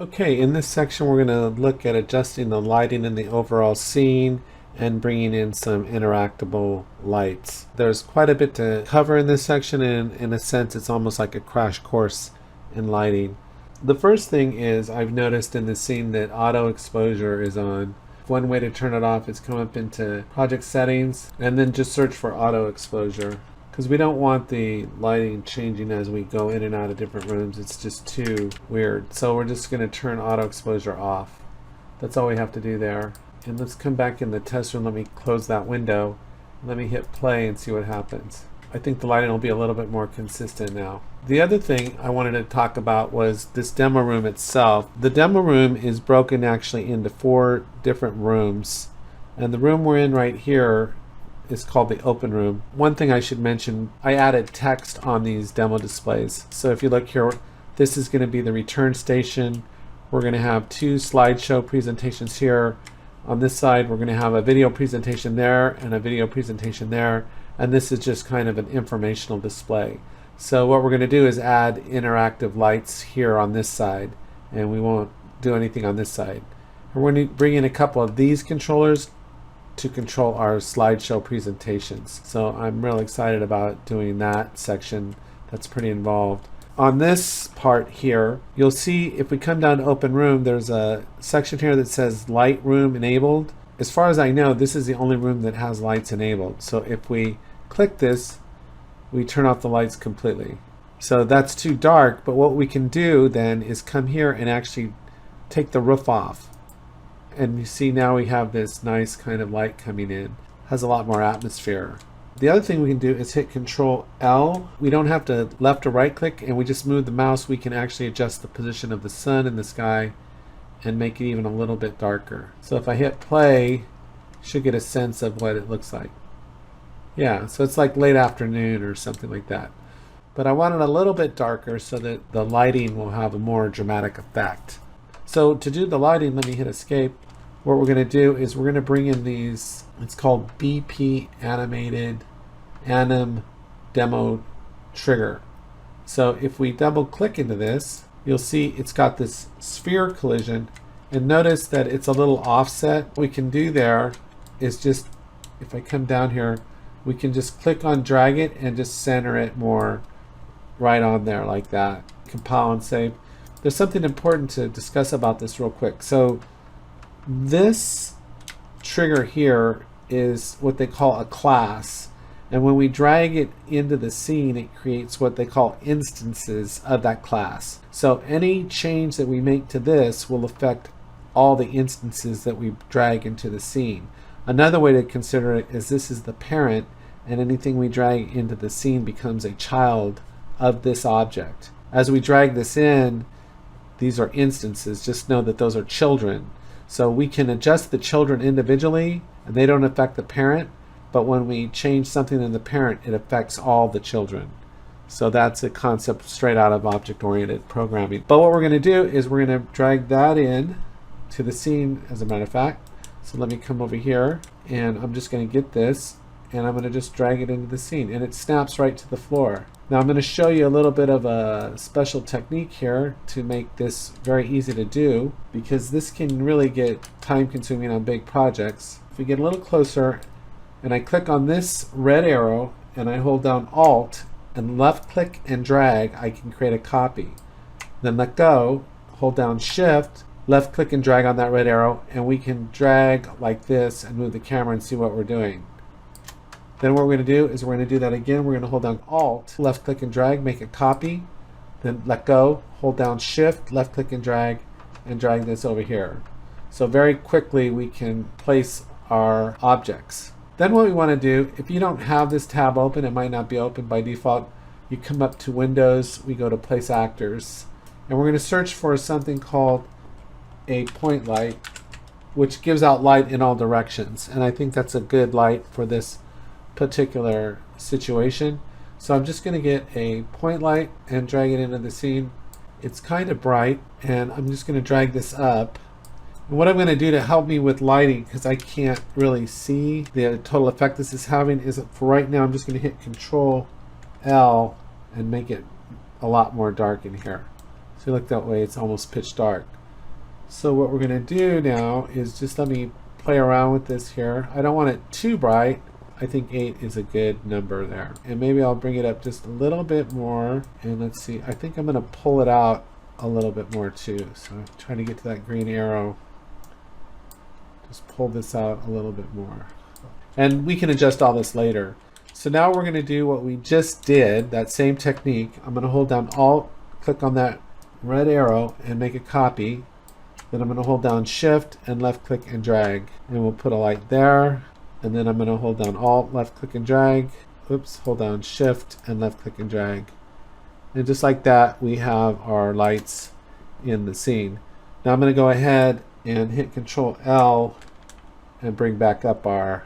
Okay, in this section we're going to look at adjusting the lighting in the overall scene and bringing in some interactable lights. There's quite a bit to cover in this section, and in a sense it's almost like a crash course in lighting. The first thing is I've noticed in the scene that auto exposure is on. One way to turn it off is come up into project settings and then just search for auto exposure, because we don't want the lighting changing as we go in and out of different rooms. It's just too weird. So we're just going to turn auto exposure off. That's all we have to do there. And let's come back in the test room. Let me close that window. Let me hit play and see what happens. I think the lighting will be a little bit more consistent now. The other thing I wanted to talk about was this demo room itself. The demo room is broken actually into 4 different rooms, and the room we're in right here is called the open room. One thing I should mention, I added text on these demo displays. So if you look here, this is going to be the return station. We're going to have 2 slideshow presentations here. On this side, we're going to have a video presentation there and a video presentation there. And this is just kind of an informational display. So what we're going to do is add interactive lights here on this side, and we won't do anything on this side. We're going to bring in a couple of these controllers to control our slideshow presentations. So I'm real excited about doing that section. That's pretty involved. On this part here, you'll see if we come down to open room, there's a section here that says light room enabled. As far as I know, this is the only room that has lights enabled. So if we click this, we turn off the lights completely. So that's too dark, but what we can do then is come here and actually take the roof off. And you see now we have this nice kind of light coming in. Has a lot more atmosphere. The other thing we can do is hit Control L. We don't have to left or right click, and we just move the mouse. We can actually adjust the position of the sun in the sky and make it even a little bit darker. So if I hit play, you should get a sense of what it looks like. Yeah, so it's like late afternoon or something like that. But I want it a little bit darker so that the lighting will have a more dramatic effect. So to do the lighting, let me hit escape. What we're going to do is we're going to bring in these, it's called BP Animated Anim Demo Trigger. So if we double click into this, you'll see it's got this sphere collision, and notice that it's a little offset. What we can do there is just, if I come down here, we can just click on drag it and just center it more right on there like that. Compile and save. There's something important to discuss about this real quick. So this trigger here is what they call a class, and when we drag it into the scene, it creates what they call instances of that class. So any change that we make to this will affect all the instances that we drag into the scene. Another way to consider it is this is the parent, and anything we drag into the scene becomes a child of this object. As we drag this in, these are instances. Just know that those are children. So we can adjust the children individually, and they don't affect the parent, but when we change something in the parent, it affects all the children. So that's a concept straight out of object-oriented programming. But what we're going to do is we're going to drag that in to the scene, as a matter of fact. So let me come over here, and I'm just going to get this, and I'm going to just drag it into the scene, and it snaps right to the floor. Now I'm going to show you a little bit of a special technique here to make this very easy to do, because this can really get time consuming on big projects. If we get a little closer and I click on this red arrow and I hold down Alt and left click and drag, I can create a copy. Then let go, hold down Shift, left click and drag on that red arrow, and we can drag like this and move the camera and see what we're doing. Then what we're going to do is we're going to do that again. We're going to hold down Alt, left click and drag, make a copy, then let go, hold down Shift, left click and drag this over here. So very quickly we can place our objects. Then what we want to do, if you don't have this tab open, it might not be open by default, you come up to Windows, we go to Place Actors, and we're going to search for something called a point light, which gives out light in all directions. And I think that's a good light for this particular situation. So I'm just going to get a point light and drag it into the scene. It's kind of bright, and I'm just going to drag this up. And what I'm going to do to help me with lighting, because I can't really see the total effect this is having, is for right now I'm just going to hit Control L and make it a lot more dark in here. So look that way, it's almost pitch dark. So what we're going to do now is just let me play around with this here. I don't want it too bright. I think 8 is a good number there. And maybe I'll bring it up just a little bit more. And let's see, I think I'm going to pull it out a little bit more too. So I'm trying to get to that green arrow. Just pull this out a little bit more. And we can adjust all this later. So now we're going to do what we just did, that same technique. I'm going to hold down Alt, click on that red arrow and make a copy. Then I'm going to hold down Shift and left click and drag. And we'll put a light there. And then I'm going to hold down Alt, left click and drag. Oops, hold down Shift and left click and drag. And just like that, we have our lights in the scene. Now I'm going to go ahead and hit Control L and bring back up our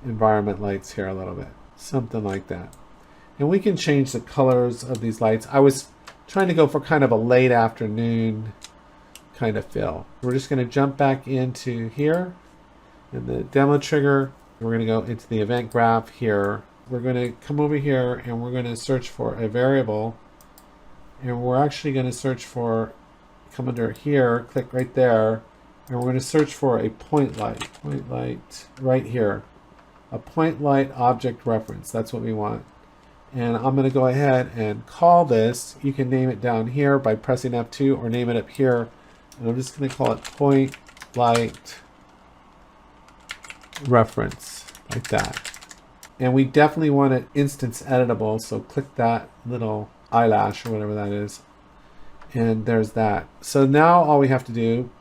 environment lights here a little bit. Something like that. And we can change the colors of these lights. I was trying to go for kind of a late afternoon kind of feel. We're just going to jump back into here in the demo trigger. We're going to go into the event graph here. We're going to come over here and we're going to search for a variable, and we're actually going to search for, come under here, click right there, and we're going to search for a point light right here, a point light object reference. That's what we want. And I'm going to go ahead and call this. You can name it down here by pressing F2 or name it up here. And I'm just going to call it point light reference, like that. And we definitely want it instance editable, so click that little eyelash or whatever that is. And there's that. So now all we have to do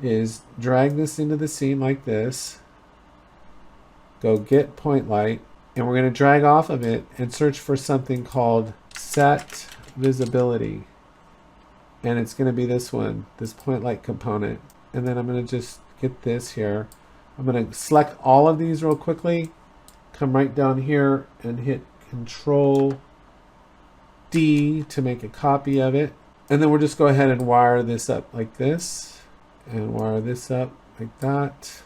is drag this into the scene like this. Go get point light, and we're going to drag off of it and search for something called set visibility. And it's going to be this one, this point light component. And then I'm going to just get this here. I'm going to select all of these real quickly, come right down here and hit Control D to make a copy of it. And then we'll just go ahead and wire this up like this, and wire this up like that,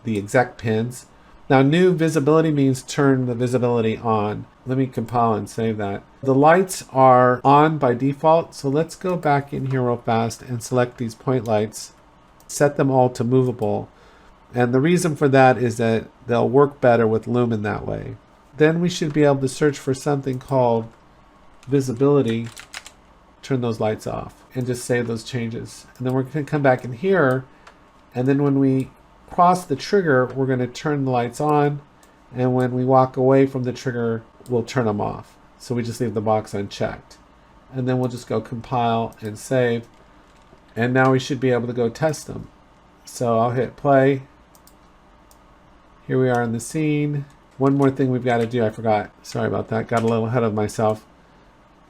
the exact pins. Now, new visibility means turn the visibility on. Let me compile and save that. The lights are on by default, so let's go back in here real fast and select these point lights, set them all to movable. And the reason for that is that they'll work better with Lumen that way. Then we should be able to search for something called visibility, turn those lights off, and just save those changes. And then we're going to come back in here, and then when we cross the trigger, we're going to turn the lights on, and when we walk away from the trigger, we'll turn them off. So we just leave the box unchecked. And then we'll just go compile and save, and now we should be able to go test them. So I'll hit play. Here we are in the scene. One more thing we've got to do, I forgot. Sorry about that, got a little ahead of myself.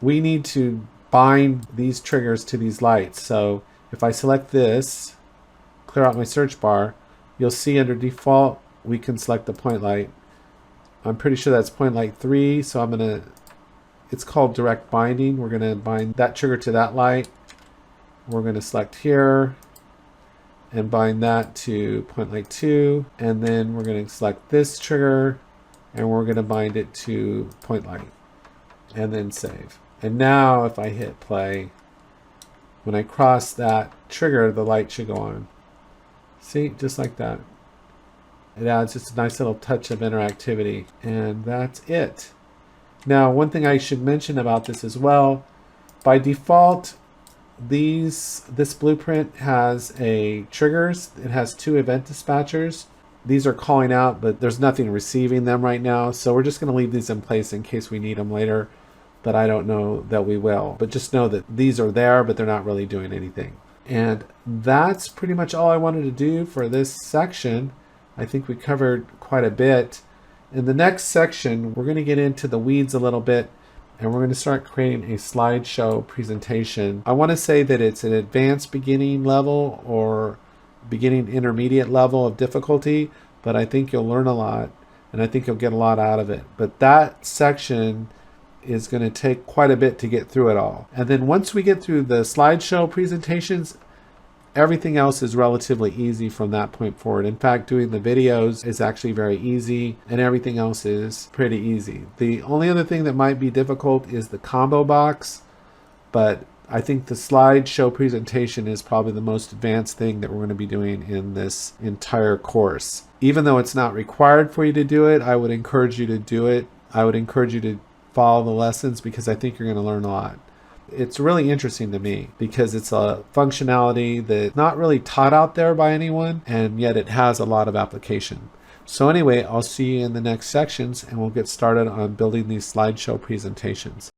We need to bind these triggers to these lights. So if I select this, clear out my search bar, you'll see under default, we can select the point light. I'm pretty sure that's point light 3, so it's called direct binding. We're gonna bind that trigger to that light. We're gonna select here and bind that to point light 2, and then we're gonna select this trigger and we're gonna bind it to point light, and then save. And now if I hit play, when I cross that trigger, the light should go on. See, just like that. It adds just a nice little touch of interactivity, and that's it. Now, one thing I should mention about this as well, by default, this blueprint has a triggers. It has 2 event dispatchers. These are calling out, but there's nothing receiving them right now. So we're just going to leave these in place in case we need them later, but I don't know that we will. But just know that these are there, but they're not really doing anything. And that's pretty much all I wanted to do for this section. I think we covered quite a bit. In the next section, we're going to get into the weeds a little bit, and we're going to start creating a slideshow presentation. I want to say that it's an advanced beginning level or beginning intermediate level of difficulty, but I think you'll learn a lot, and I think you'll get a lot out of it. But that section is going to take quite a bit to get through it all. And then once we get through the slideshow presentations, everything else is relatively easy from that point forward. In fact, doing the videos is actually very easy, and everything else is pretty easy. The only other thing that might be difficult is the combo box, but I think the slideshow presentation is probably the most advanced thing that we're going to be doing in this entire course. Even though it's not required for you to do it, I would encourage you to do it. I would encourage you to follow the lessons because I think you're going to learn a lot. It's really interesting to me because it's a functionality that's not really taught out there by anyone, and yet it has a lot of application. So anyway, I'll see you in the next sections and we'll get started on building these slideshow presentations.